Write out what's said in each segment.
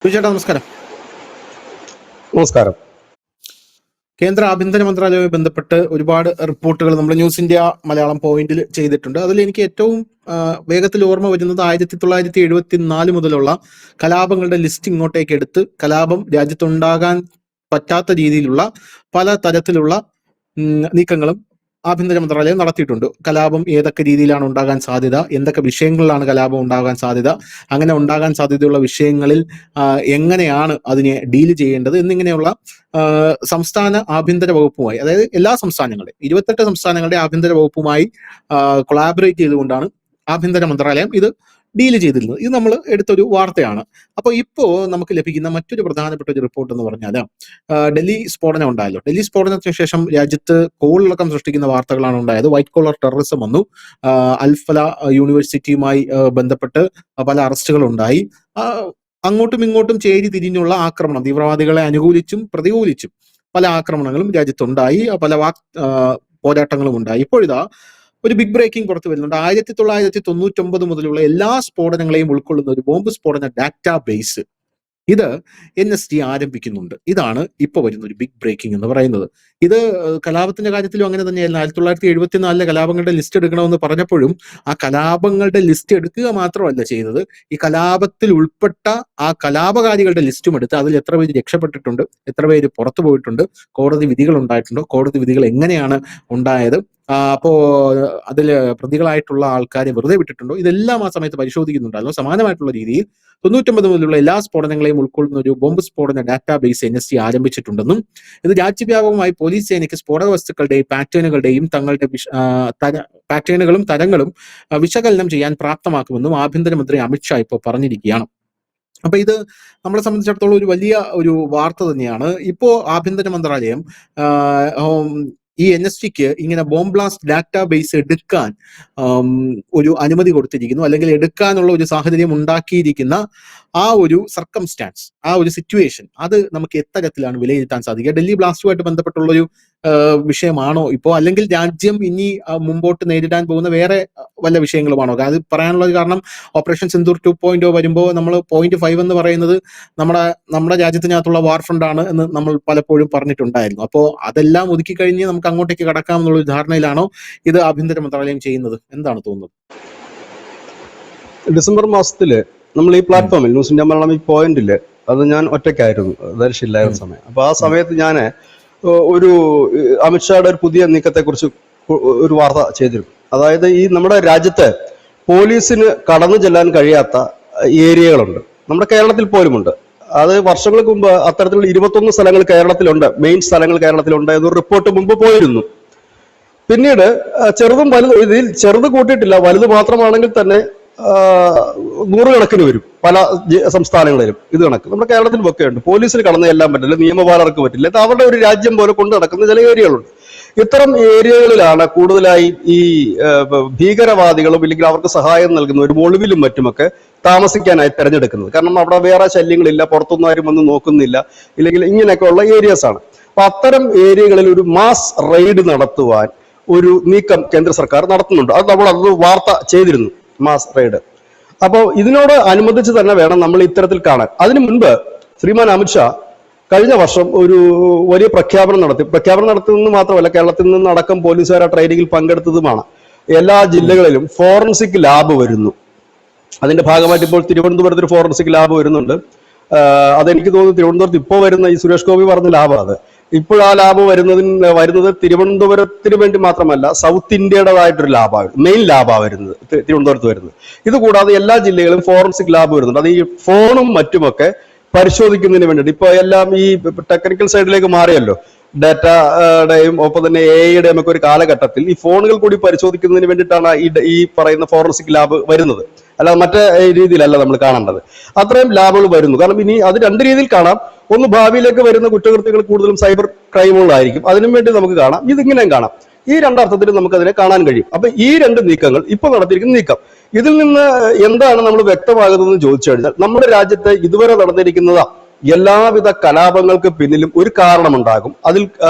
ചേട്ടാ നമസ്കാരം. നമസ്കാരം. കേന്ദ്ര ആഭ്യന്തര മന്ത്രാലയവുമായി ബന്ധപ്പെട്ട് ഒരുപാട് റിപ്പോർട്ടുകൾ നമ്മൾ ന്യൂസ് ഇന്ത്യ മലയാളം പോയിന്റിൽ ചെയ്തിട്ടുണ്ട്. അതിൽ എനിക്ക് ഏറ്റവും വേഗത്തിൽ ഓർമ്മ വരുന്നത് 1974 മുതലുള്ള കലാപങ്ങളുടെ ലിസ്റ്റ് ഇങ്ങോട്ടേക്ക് എടുത്ത് കലാപം രാജ്യത്തുണ്ടാകാൻ പറ്റാത്ത രീതിയിലുള്ള പല തരത്തിലുള്ള നീക്കങ്ങളും ആഭ്യന്തര മന്ത്രാലയം നടത്തിയിട്ടുണ്ട്. കലാപം ഏതൊക്കെ രീതിയിലാണ് ഉണ്ടാകാൻ സാധ്യത, എന്തൊക്കെ വിഷയങ്ങളിലാണ് കലാപം ഉണ്ടാകാൻ സാധ്യത, അങ്ങനെ ഉണ്ടാകാൻ സാധ്യതയുള്ള വിഷയങ്ങളിൽ എങ്ങനെയാണ് അതിനെ ഡീൽ ചെയ്യേണ്ടത് എന്നിങ്ങനെയുള്ള സംസ്ഥാന ആഭ്യന്തര വകുപ്പുമായി, അതായത് എല്ലാ സംസ്ഥാനങ്ങളുടെ 28 സംസ്ഥാനങ്ങളുടെ ആഭ്യന്തര വകുപ്പുമായി കൊളാബറേറ്റ് ചെയ്തുകൊണ്ടാണ് ആഭ്യന്തര മന്ത്രാലയം ഇത് ഡീൽ ചെയ്തിരുന്നത്. ഇത് നമ്മൾ എടുത്തൊരു വാർത്തയാണ്. അപ്പോൾ ഇപ്പോൾ നമുക്ക് ലഭിക്കുന്ന മറ്റൊരു പ്രധാനപ്പെട്ട ഒരു റിപ്പോർട്ട് എന്ന് പറഞ്ഞാൽ ഡൽഹി സ്ഫോടനം ഉണ്ടായല്ലോ. ഡൽഹി സ്ഫോടനത്തിന് ശേഷം രാജ്യത്ത് കോളിളക്കം സൃഷ്ടിക്കുന്ന വാർത്തകളാണ് ഉണ്ടായത്. വൈറ്റ് കോളർ ടെററിസം വന്നു. അൽഫല യൂണിവേഴ്സിറ്റിയുമായി ബന്ധപ്പെട്ട് പല അറസ്റ്റുകൾ ഉണ്ടായി. അങ്ങോട്ടും ഇങ്ങോട്ടും ചേരി തിരിഞ്ഞുള്ള ആക്രമണം, തീവ്രവാദികളെ അനുകൂലിച്ചും പ്രതികൂലിച്ചും പല ആക്രമണങ്ങളും രാജ്യത്തുണ്ടായി. പല പോരാട്ടങ്ങളും ഉണ്ടായി. ഇപ്പോഴിതാ ഒരു ബിഗ് ബ്രേക്കിംഗ് പുറത്തു വരുന്നുണ്ട്. 1999 മുതലുള്ള എല്ലാ സ്ഫോടനങ്ങളെയും ഉൾക്കൊള്ളുന്ന ഒരു ബോംബ് സ്ഫോടന ഡാറ്റാ ബേസ് ഇത് NST ആരംഭിക്കുന്നുണ്ട്. ഇതാണ് ഇപ്പോൾ വരുന്ന ഒരു ബിഗ് ബ്രേക്കിംഗ് എന്ന് പറയുന്നത്. ഇത് കലാപത്തിന്റെ കാര്യത്തിലും അങ്ങനെ തന്നെയായിരുന്നു. 1974 കലാപങ്ങളുടെ ലിസ്റ്റ് എടുക്കണമെന്ന് പറഞ്ഞപ്പോഴും ആ കലാപങ്ങളുടെ ലിസ്റ്റ് എടുക്കുക മാത്രമല്ല ചെയ്തത്, ഈ കലാപത്തിൽ ഉൾപ്പെട്ട ആ കലാപകാരികളുടെ ലിസ്റ്റും എടുത്ത് അതിൽ എത്ര പേര് രക്ഷപ്പെട്ടിട്ടുണ്ട്, എത്ര പേര് പുറത്തു പോയിട്ടുണ്ട്, കോടതി വിധികൾ ഉണ്ടായിട്ടുണ്ടോ, കോടതി വിധികൾ എങ്ങനെയാണ് ഉണ്ടായത്, അപ്പോ അതിൽ പ്രതികളായിട്ടുള്ള ആൾക്കാരെ വെറുതെ വിട്ടിട്ടുണ്ടോ, ഇതെല്ലാം ആ സമയത്ത് പരിശോധിക്കുന്നുണ്ടല്ലോ. സമാനമായിട്ടുള്ള രീതിയിൽ 99 മുതലുള്ള എല്ലാ സ്ഫോടനങ്ങളെയും ഉൾക്കൊള്ളുന്ന ഒരു ബോംബ് സ്ഫോടന ഡാറ്റാ ബേസ് NST ആരംഭിച്ചിട്ടുണ്ടെന്നും ഇത് രാജ്യവ്യാപകമായി പോലീസ് സേനയ്ക്ക് സ്ഫോടക വസ്തുക്കളുടെയും പാറ്റേണുകളുടെയും തങ്ങളുടെ പാറ്റേണുകളും തരങ്ങളും വിശകലനം ചെയ്യാൻ പ്രാപ്തമാക്കുമെന്നും ആഭ്യന്തരമന്ത്രി അമിത്ഷാ ഇപ്പോൾ പറഞ്ഞിരിക്കുകയാണ്. അപ്പൊ ഇത് നമ്മളെ സംബന്ധിച്ചിടത്തോളം ഒരു വലിയ ഒരു വാർത്ത തന്നെയാണ്. ഇപ്പോ ആഭ്യന്തര മന്ത്രാലയം ഈ NSTക്ക് ഇങ്ങനെ ബോംബ് ബ്ലാസ്റ്റ് ഡാറ്റാ ബേസ് എടുക്കാൻ ഒരു അനുമതി കൊടുത്തിരിക്കുന്നു, അല്ലെങ്കിൽ എടുക്കാനുള്ള ഒരു സാഹചര്യം ഉണ്ടാക്കിയിരിക്കുന്ന ആ ഒരു സർക്കംസ്റ്റാൻസ്, ആ ഒരു സിറ്റുവേഷൻ, അത് നമുക്ക് എത്തരത്തിലാണ് വിലയിരുത്താൻ സാധിക്കുക? ഡൽഹി ബ്ലാസ്റ്റുമായിട്ട് ബന്ധപ്പെട്ടുള്ളൊരു വിഷയമാണോ ഇപ്പോൾ, അല്ലെങ്കിൽ രാജ്യം ഇനി മുമ്പോട്ട് നേരിടാൻ പോകുന്ന വേറെ വല്ല വിഷയങ്ങളുമാണോ? അത് പറയാനുള്ളത് കാരണം ഓപ്പറേഷൻ സിന്ദൂർ 2.0 വരുമ്പോൾ നമ്മൾ 0.5 എന്ന് പറയുന്നത് നമ്മുടെ രാജ്യത്തിനകത്തുള്ള വാർ ഫ്രണ്ട് ആണ് എന്ന് നമ്മൾ പലപ്പോഴും പറഞ്ഞിട്ടുണ്ടായിരുന്നു. അപ്പോൾ അതെല്ലാം ഒതുക്കി കഴിഞ്ഞ് നമുക്ക് അങ്ങോട്ടേക്ക് കടക്കാം എന്നുള്ള ഒരു ധാരണയിലാണോ ഇത് ആഭ്യന്തര മന്ത്രാലയം ചെയ്യുന്നത്? എന്താണ് തോന്നുന്നത്? ഡിസംബർ മാസത്തില് നമ്മൾ ഈ പ്ലാറ്റ്ഫോമിൽ ന്യൂസ് ഇന്ത്യ മലയാളം ഈ പോയിന്റില് അത് ഞാൻ ഒറ്റയ്ക്കായിരുന്നു, ദർശില്ലായിരുന്ന സമയം. അപ്പൊ ആ സമയത്ത് ഞാൻ ഒരു അമിത്ഷായുടെ ഒരു പുതിയ നീക്കത്തെ കുറിച്ച് ഒരു വാർത്ത ചെയ്തിരുന്നു. അതായത് ഈ നമ്മുടെ രാജ്യത്ത് പോലീസിന് കടന്നു ചെല്ലാൻ കഴിയാത്ത ഏരിയകളുണ്ട്, നമ്മുടെ കേരളത്തിൽ പോലുമുണ്ട്. അത് വർഷങ്ങൾക്ക് മുമ്പ് അത്തരത്തിലുള്ള 21 സ്ഥലങ്ങൾ കേരളത്തിലുണ്ട്, മെയിൻ സ്ഥലങ്ങൾ കേരളത്തിലുണ്ട് എന്നൊരു റിപ്പോർട്ട് മുമ്പ് പോയിരുന്നു. പിന്നീട് ചെറുതും വലുതും, ഇതിൽ ചെറുത് കൂട്ടിയിട്ടില്ല, വലുത് മാത്രമാണെങ്കിൽ തന്നെ നൂറുകണക്കിന് വരും പല സംസ്ഥാനങ്ങളിലും. ഇത് കണക്ക് നമ്മുടെ കേരളത്തിലും ഒക്കെ ഉണ്ട്. പോലീസിന് കടന്നു ചെല്ലാൻ പറ്റില്ല, നിയമപാലകർക്ക് പറ്റില്ല. ഇത് അവരുടെ ഒരു രാജ്യം പോലെ കൊണ്ട് നടക്കുന്ന ചില ഏരിയകളുണ്ട്. ഇത്തരം ഏരിയകളിലാണ് കൂടുതലായി ഈ ഭീകരവാദികളും ഇല്ലെങ്കിൽ അവർക്ക് സഹായം നൽകുന്നവരും ഒളിവിലും മറ്റുമൊക്കെ താമസിക്കാനായി തെരഞ്ഞെടുക്കുന്നത്. കാരണം അവിടെ വേറെ ശല്യങ്ങളില്ല, പുറത്തൊന്നും ആരും വന്ന് നോക്കുന്നില്ല, ഇല്ലെങ്കിൽ ഇങ്ങനെയൊക്കെ ഉള്ള ഏരിയസ് ആണ്. അപ്പൊ അത്തരം ഏരിയകളിൽ ഒരു മാസ് റെയ്ഡ് നടത്തുവാൻ ഒരു നീക്കം കേന്ദ്ര സർക്കാർ നടത്തുന്നുണ്ട്. അത് നമ്മൾ അത് വാർത്ത ചെയ്തിരുന്നു, മാസ് റെയ്ഡ്. അപ്പോൾ ഇതിനോട് അനുബന്ധിച്ച് തന്നെ വേണം നമ്മൾ ഇത്തരത്തിൽ കാണാൻ. അതിനു മുൻപ് ശ്രീമാൻ അമിത്ഷാ കഴിഞ്ഞ വർഷം ഒരു വലിയ പ്രഖ്യാപനം നടത്തുന്നത് മാത്രമല്ല, കേരളത്തിൽ നിന്ന് അടക്കം പോലീസുകാർ ആ ട്രെയിനിങ്ങിൽ പങ്കെടുത്തതുമാണ്. എല്ലാ ജില്ലകളിലും ഫോറൻസിക് ലാബ് വരുന്നു. അതിന്റെ ഭാഗമായിട്ട് ഇപ്പോൾ തിരുവനന്തപുരത്ത് ഒരു ഫോറൻസിക് ലാബ് വരുന്നുണ്ട്. അതെനിക്ക് തോന്നുന്നു തിരുവനന്തപുരത്ത് ഇപ്പോൾ വരുന്ന ഈ സുരേഷ് ഗോപി പറഞ്ഞ ലാബാണ് അത്. ഇപ്പോൾ ആ ലാബ് വരുന്നത് തിരുവനന്തപുരത്തിന് വേണ്ടി മാത്രമല്ല, സൗത്ത് ഇന്ത്യയുടേതായിട്ടൊരു ലാബാണ്, മെയിൻ ലാബാണ് വരുന്നത് തിരുവനന്തപുരത്ത് വരുന്നത്. ഇത് കൂടാതെ എല്ലാ ജില്ലകളിലും ഫോറൻസിക് ലാബ് വരുന്നുണ്ട്. അത് ഈ ഫോണും മറ്റുമൊക്കെ പരിശോധിക്കുന്നതിന് വേണ്ടിയിട്ട് ഇപ്പൊ എല്ലാം ഈ ടെക്നിക്കൽ സൈഡിലേക്ക് മാറിയല്ലോ. ഡാറ്റയുടെയും ഒപ്പം തന്നെ AI ഒക്കെ ഒരു കാലഘട്ടത്തിൽ ഈ ഫോണുകൾ കൂടി പരിശോധിക്കുന്നതിന് വേണ്ടിയിട്ടാണ് ഈ പറയുന്ന ഫോറൻസിക് ലാബ് വരുന്നത്. അല്ലാതെ മറ്റേ രീതിയിലല്ല നമ്മൾ കാണേണ്ടത്. അത്രയും ലാബുകൾ വരുന്നു. കാരണം ഇനി അത് രണ്ട് രീതിയിൽ കാണാം. ഒന്ന്, ഭാവിയിലേക്ക് വരുന്ന കുറ്റകൃത്യങ്ങൾ കൂടുതലും സൈബർ ക്രൈമുകളായിരിക്കും, അതിനും വേണ്ടി നമുക്ക് കാണാം. ഇതിങ്ങനെയും കാണാം. ഈ രണ്ടർത്ഥത്തിലും നമുക്ക് അതിനെ കാണാൻ കഴിയും. അപ്പൊ ഈ രണ്ട് നീക്കങ്ങൾ ഇപ്പോൾ നടത്തിയിരിക്കുന്ന നീക്കം, ഇതിൽ നിന്ന് എന്താണ് നമ്മൾ വ്യക്തമാകുന്നതെന്ന് ചോദിച്ചു കഴിഞ്ഞാൽ, നമ്മുടെ രാജ്യത്ത് ഇതുവരെ നടന്നിരിക്കുന്നതാ എല്ലാവിധ കലാപങ്ങൾക്ക് പിന്നിലും ഒരു കാരണമുണ്ടാകും. അതിൽ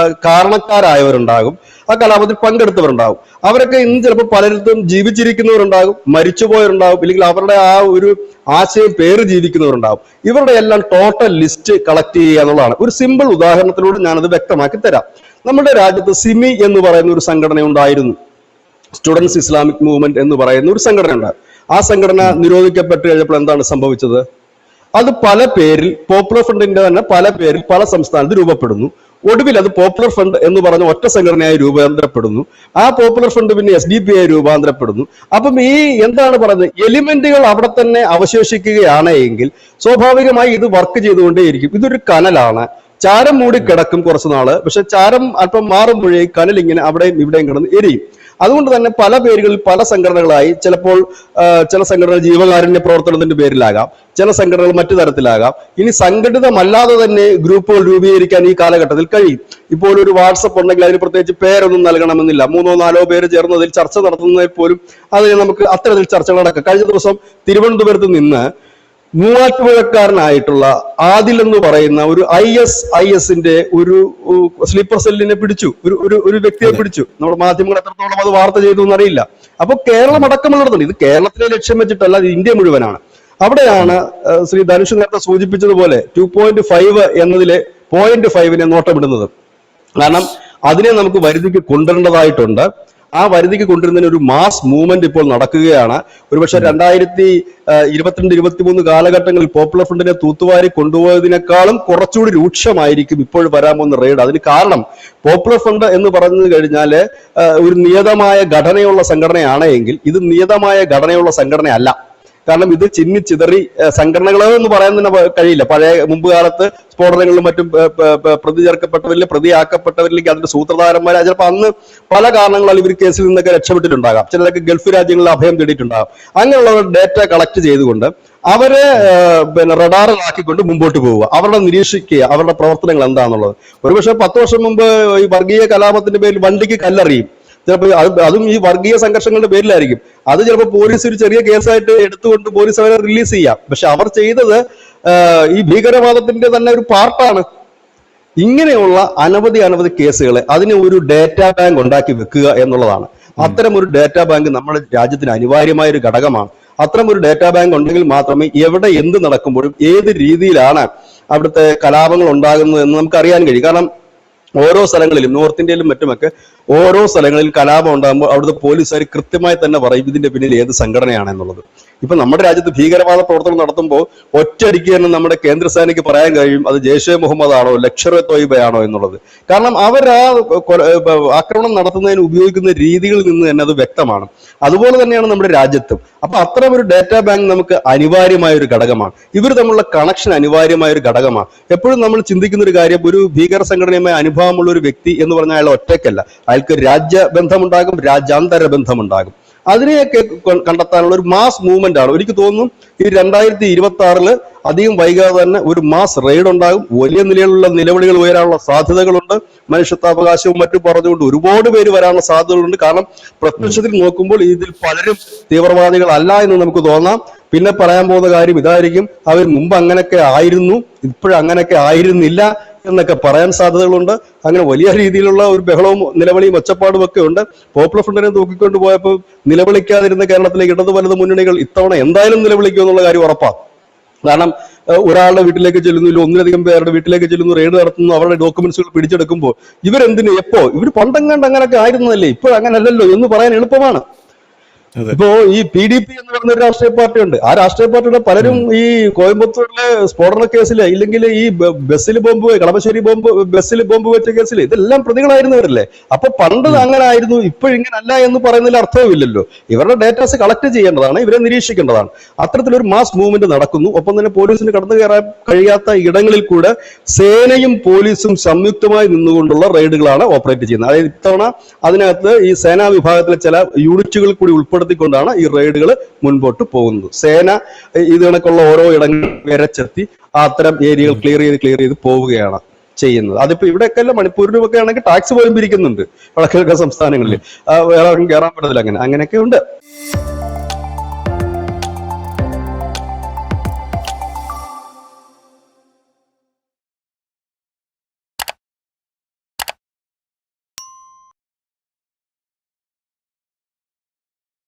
കാരണക്കാരായവരുണ്ടാകും, ആ കലാപത്തിൽ പങ്കെടുത്തവരുണ്ടാകും. അവരൊക്കെ ഇന്ന് ചിലപ്പോൾ പലരിടത്തും ജീവിച്ചിരിക്കുന്നവരുണ്ടാകും, മരിച്ചുപോയവരുണ്ടാകും, ഇല്ലെങ്കിൽ അവരുടെ ആ ഒരു ആശയം പേര് ജീവിക്കുന്നവരുണ്ടാകും. ഇവരുടെ എല്ലാം ടോട്ടൽ ലിസ്റ്റ് കളക്ട് ചെയ്യുക എന്നുള്ളതാണ്. ഒരു സിമ്പിൾ ഉദാഹരണത്തിലൂടെ ഞാനത് വ്യക്തമാക്കി തരാം. നമ്മുടെ രാജ്യത്ത് സിമി എന്ന് പറയുന്ന ഒരു സംഘടന ഉണ്ടായിരുന്നു. സ്റ്റുഡൻസ് ഇസ്ലാമിക് മൂവ്മെന്റ് എന്ന് പറയുന്ന ഒരു സംഘടന ഉണ്ട്. ആ സംഘടന നിരോധിക്കപ്പെട്ട് കഴിഞ്ഞപ്പോൾ എന്താണ് സംഭവിച്ചത്? അത് പല പേരിൽ, പോപ്പുലർ ഫ്രണ്ടിന്റെ തന്നെ പല പേരിൽ പല സംസ്ഥാനത്ത് രൂപപ്പെടുന്നു. ഒടുവിൽ അത് പോപ്പുലർ ഫ്രണ്ട് എന്ന് പറഞ്ഞ ഒറ്റ സംഘടനയായി രൂപാന്തരപ്പെടുന്നു. ആ പോപ്പുലർ ഫ്രണ്ട് പിന്നെ SDP ആയി രൂപാന്തരപ്പെടുന്നു. അപ്പം ഈ എന്താണ് പറയുന്നത്, എലിമെന്റുകൾ അവിടെ തന്നെ അവശേഷിക്കുകയാണ് എങ്കിൽ സ്വാഭാവികമായി ഇത് വർക്ക് ചെയ്തുകൊണ്ടേയിരിക്കും. ഇതൊരു കനലാണ്. ചാരം മൂടി കിടക്കും കുറച്ച് നാള്, പക്ഷെ ചാരം അല്പം മാറുമ്പോഴേ കനൽ ഇങ്ങനെ അവിടെയും ഇവിടെയും കിടന്ന് എരിയും. അതുകൊണ്ട് തന്നെ പല പേരുകളിൽ പല സംഘടനകളായി, ചിലപ്പോൾ ചില സംഘടനകൾ ജീവകാരുണ്യ പ്രവർത്തനത്തിന്റെ പേരിലാകാം, ചില സംഘടനകൾ മറ്റു തരത്തിലാകാം. ഇനി സംഘടിതമല്ലാതെ തന്നെ ഗ്രൂപ്പുകൾ രൂപീകരിക്കാൻ ഈ കാലഘട്ടത്തിൽ കഴിയും. ഇപ്പോൾ ഒരു വാട്സപ്പ് ഉണ്ടെങ്കിൽ അതിന് പ്രത്യേകിച്ച് പേരൊന്നും നൽകണമെന്നില്ല. 3 or 4 പേര് ചേർന്നതിൽ ചർച്ച നടത്തുന്നതിൽ പോലും അതിന് നമുക്ക് അത്തരത്തിൽ ചർച്ചകൾ നടക്കാം. കഴിഞ്ഞ ദിവസം തിരുവനന്തപുരത്ത് നിന്ന് മൂവാറ്റുപുഴക്കാരനായിട്ടുള്ള ആദിൽ എന്ന് പറയുന്ന ഒരു ISISന്റെ ഒരു സ്ലീപ്പർ സെല്ലിനെ പിടിച്ചു, ഒരു വ്യക്തിയെ പിടിച്ചു. നമ്മുടെ മാധ്യമങ്ങൾ എത്രത്തോളം അത് വാർത്ത ചെയ്തു എന്നറിയില്ല. അപ്പൊ കേരളം അടക്കമുള്ളിടത്തുണ്ട്. ഇത് കേരളത്തിലെ ലക്ഷ്യം വെച്ചിട്ടല്ല, ഇത് ഇന്ത്യ മുഴുവനാണ്. അവിടെയാണ് ശ്രീ ധനുഷ് നേരത്തെ സൂചിപ്പിച്ചതുപോലെ 2.5 എന്നതിലെ 0.5നെ നോട്ടമിടുന്നത്. കാരണം അതിനെ നമുക്ക് വരുതിക്ക് കൊണ്ടുവരേണ്ടതായിട്ടുണ്ട്. ആ വരുതിക്ക് കൊണ്ടുവരുന്നതിന് ഒരു മാസ് മൂവ്മെന്റ് ഇപ്പോൾ നടക്കുകയാണ്. ഒരുപക്ഷെ 2022-23 കാലഘട്ടങ്ങളിൽ പോപ്പുലർ ഫ്രണ്ടിനെ തൂത്തുവാരി കൊണ്ടുപോയതിനേക്കാളും കുറച്ചുകൂടി രൂക്ഷമായിരിക്കും ഇപ്പോൾ വരാൻ പോകുന്ന റെയ്ഡ്. അതിന് കാരണം പോപ്പുലർ ഫ്രണ്ട് എന്ന് പറഞ്ഞു കഴിഞ്ഞാൽ ഒരു നിയതമായ ഘടനയുള്ള സംഘടനയാണ് എങ്കിൽ ഇത് നിയതമായ ഘടനയുള്ള സംഘടനയല്ല. കാരണം ഇത് ചിന്നിച്ചിതറി സംഘടനകളോ എന്ന് പറയാൻ തന്നെ കഴിയില്ല. മുമ്പ് കാലത്ത് സ്ഫോടനങ്ങളിലും മറ്റും പ്രതി ചേർക്കപ്പെട്ടവരിൽ, പ്രതിയാക്കപ്പെട്ടവരിലേക്ക് അതിന്റെ സൂത്രധാരന്മാർ ചിലപ്പോൾ അന്ന് പല കാരണങ്ങളാൽ ഇവർ കേസിൽ നിന്നൊക്കെ രക്ഷപ്പെട്ടിട്ടുണ്ടാകാം. ചിലരൊക്കെ ഗൾഫ് രാജ്യങ്ങളിൽ അഭയം തേടിയിട്ടുണ്ടാകാം. അങ്ങനെയുള്ള ഡേറ്റ കളക്ട് ചെയ്തുകൊണ്ട് അവരെ റഡാറിലാക്കിക്കൊണ്ട് മുമ്പോട്ട് പോവുക, അവരുടെ നിരീക്ഷിക്കുക, അവരുടെ പ്രവർത്തനങ്ങൾ എന്താണെന്നുള്ളത്. ഒരുപക്ഷെ 10 വർഷം മുമ്പ് ഈ വർഗീയ കലാപത്തിന്റെ പേരിൽ വണ്ടിക്ക് കല്ലെറിയും. ചിലപ്പോൾ അതും ഈ വർഗീയ സംഘർഷങ്ങളുടെ പേരിലായിരിക്കും. അത് ചിലപ്പോൾ പോലീസ് ഒരു ചെറിയ കേസായിട്ട് എടുത്തുകൊണ്ട് പോലീസ് അവരെ റിലീസ് ചെയ്യാം. പക്ഷെ അവർ ചെയ്തത് ഈ ഭീകരവാദത്തിന്റെ തന്നെ ഒരു പാർട്ടാണ്. ഇങ്ങനെയുള്ള അനവധി കേസുകളെ അതിന് ഒരു ഡേറ്റാ ബാങ്ക് ഉണ്ടാക്കി വെക്കുക എന്നുള്ളതാണ്. അത്തരം ഒരു ഡേറ്റാ ബാങ്ക് നമ്മുടെ രാജ്യത്തിന് അനിവാര്യമായ ഒരു ഘടകമാണ്. അത്തരം ഒരു ഡേറ്റാ ബാങ്ക് ഉണ്ടെങ്കിൽ മാത്രമേ എവിടെ എന്ത് നടക്കുമ്പോഴും ഏത് രീതിയിലാണ് അവിടുത്തെ കലാപങ്ങൾ ഉണ്ടാകുന്നത് എന്ന് നമുക്ക് അറിയാൻ കഴിയും. കാരണം ഓരോ സ്ഥലങ്ങളിലും, നോർത്ത് ഇന്ത്യയിലും മറ്റുമൊക്കെ ഓരോ സ്ഥലങ്ങളിൽ കലാപം ഉണ്ടാകുമ്പോൾ അവിടുത്തെ പോലീസുകാർ കൃത്യമായി തന്നെ പറയും ഇതിന്റെ പിന്നിൽ ഏത് സംഘടനയാണെന്നുള്ളത്. ഇപ്പൊ നമ്മുടെ രാജ്യത്ത് ഭീകരവാദ പ്രവർത്തനം നടത്തുമ്പോൾ ഒറ്റയടിക്ക് തന്നെ നമ്മുടെ കേന്ദ്രസേനയ്ക്ക് പറയാൻ കഴിയും അത് ജെയ്ഷെ മുഹമ്മദ് ആണോ, ലഷ്കർ-ഇ തൊയ്ബയാണോ എന്നുള്ളത്. കാരണം അവർ ആ ആക്രമണം നടത്തുന്നതിന് ഉപയോഗിക്കുന്ന രീതികളിൽ നിന്ന് തന്നെ അത് വ്യക്തമാണ്. അതുപോലെ തന്നെയാണ് നമ്മുടെ രാജ്യത്തും. അപ്പൊ അത്തരം ഒരു ഡേറ്റാ ബാങ്ക് നമുക്ക് അനിവാര്യമായ ഒരു ഘടകമാണ്. ഇവർ തമ്മിലുള്ള കണക്ഷൻ അനിവാര്യമായ ഒരു ഘടകമാണ്. എപ്പോഴും നമ്മൾ ചിന്തിക്കുന്ന ഒരു കാര്യം, ഒരു ഭീകര സംഘടനയുമായി അനുഭവമുള്ള ഒരു വ്യക്തി എന്ന് പറഞ്ഞാൽ അയാൾ ഒറ്റയ്ക്കല്ല, അയാൾക്ക് രാജ്യബന്ധമുണ്ടാകും, രാജ്യാന്തര ബന്ധമുണ്ടാകും. അതിനെയൊക്കെ കണ്ടെത്താനുള്ള ഒരു മാസ് മൂവ്മെന്റ് ആണ്. എനിക്ക് തോന്നുന്നു ഈ 2026 അധികം വൈകാതെ തന്നെ ഒരു മാസ് റെയ്ഡ് ഉണ്ടാകും. വലിയ നിലയിലുള്ള നിലവിളികൾ ഉയരാനുള്ള സാധ്യതകളുണ്ട്. മനുഷ്യത്വാവകാശവും മറ്റും പറഞ്ഞുകൊണ്ട് ഒരുപാട് പേര് വരാനുള്ള സാധ്യതകളുണ്ട്. കാരണം പ്രത്യക്ഷത്തിൽ നോക്കുമ്പോൾ ഇതിൽ പലരും തീവ്രവാദികളല്ല എന്ന് നമുക്ക് തോന്നാം. പിന്നെ പറയാൻ പോകുന്ന കാര്യം ഇതായിരിക്കും, അവർ മുമ്പ് അങ്ങനെയൊക്കെ ആയിരുന്നു, ഇപ്പോഴങ്ങനെയൊക്കെ ആയിരുന്നില്ല എന്നൊക്കെ പറയാൻ സാധ്യതകളുണ്ട്. അങ്ങനെ വലിയ രീതിയിലുള്ള ഒരു ബഹളവും നിലവിളിയും ഒച്ചപ്പാടും ഒക്കെ ഉണ്ട്. പോപ്പുലർ ഫ്രണ്ടിനെ തൂക്കിക്കൊണ്ട് പോയപ്പോൾ നിലവിളിക്കാതിരുന്ന കേരളത്തിലെ ഇടതു വലത് മുന്നണികൾ ഇത്തവണ എന്തായാലും നിലവിളിക്കും എന്നുള്ള കാര്യം ഉറപ്പാണ്. കാരണം ഒരാളുടെ വീട്ടിലേക്ക് ചെല്ലുന്നു, ഇല്ല ഒന്നിലധികം പേരുടെ വീട്ടിലേക്ക് ചെല്ലുന്നു, റെയ്ഡ് നടത്തുന്നു, അവരുടെ ഡോക്യുമെന്റ്സുകൾ പിടിച്ചെടുക്കുമ്പോൾ ഇവരെന്തിനു എപ്പോ ഇവർ പണ്ടെങ്ങാണ്ട് അങ്ങനെയൊക്കെ ആയിരുന്നല്ലേ, ഇപ്പോൾ അങ്ങനല്ലല്ലോ എന്ന് പറയാൻ എളുപ്പമാണ്. ഇപ്പോ ഈ PDP എന്ന് പറയുന്ന ഒരു രാഷ്ട്രീയ പാർട്ടിയുണ്ട്. ആ രാഷ്ട്രീയ പാർട്ടിയുടെ പലരും ഈ കോയമ്പത്തൂരിലെ സ്ഫോടന കേസില്, ഇല്ലെങ്കിൽ ഈ ബസ്സിൽ ബോംബ്, കളമശ്ശേരി ബസ്സിൽ ബോംബ് വെച്ച കേസിൽ ഇതെല്ലാം പ്രതികളായിരുന്നവരല്ലേ. അപ്പൊ പണ്ട് അങ്ങനെ ആയിരുന്നു, ഇപ്പോഴിങ്ങനല്ല എന്ന് പറയുന്നതിൽ അർത്ഥവുമില്ലല്ലോ. ഇവരുടെ ഡേറ്റാസ് കളക്ട് ചെയ്യേണ്ടതാണ്, ഇവരെ നിരീക്ഷിക്കേണ്ടതാണ്. അത്തരത്തിലൊരു മാസ് മൂവ്മെന്റ് നടക്കുന്നു. ഒപ്പം തന്നെ പോലീസിന് കടന്നു കയറാൻ കഴിയാത്ത ഇടങ്ങളിൽ കൂടെ സേനയും പോലീസും സംയുക്തമായി നിന്നുകൊണ്ടുള്ള റെയ്ഡുകളാണ് ഓപ്പറേറ്റ് ചെയ്യുന്നത്. അതായത് ഇത്തവണ അതിനകത്ത് ഈ സേനാ വിഭാഗത്തിലെ ചില യൂണിറ്റുകൾ കൂടി ഉൾപ്പെടുത്തിക്കൊണ്ടാണ് ഈ റെയ്ഡുകൾ മുൻപോട്ട് പോകുന്നത്. സേന ഇത് കണക്കുള്ള ഓരോ ഇടങ്ങളിൽ വരച്ചെത്തി അത്തരം ഏരിയകൾ ക്ലിയർ ചെയ്ത് പോവുകയാണ് ചെയ്യുന്നത്. അതിപ്പോ ഇവിടെയൊക്കെ അല്ല, മണിപ്പൂരിലും ഒക്കെ ആണെങ്കിൽ ടാക്സ് പോലും പിരിക്കുന്നുണ്ട് വടക്കിഴക്കൻ സംസ്ഥാനങ്ങളിൽ. വേറെ കയറാൻ പറ്റത്തില്ല. അങ്ങനെയൊക്കെ ഉണ്ട്.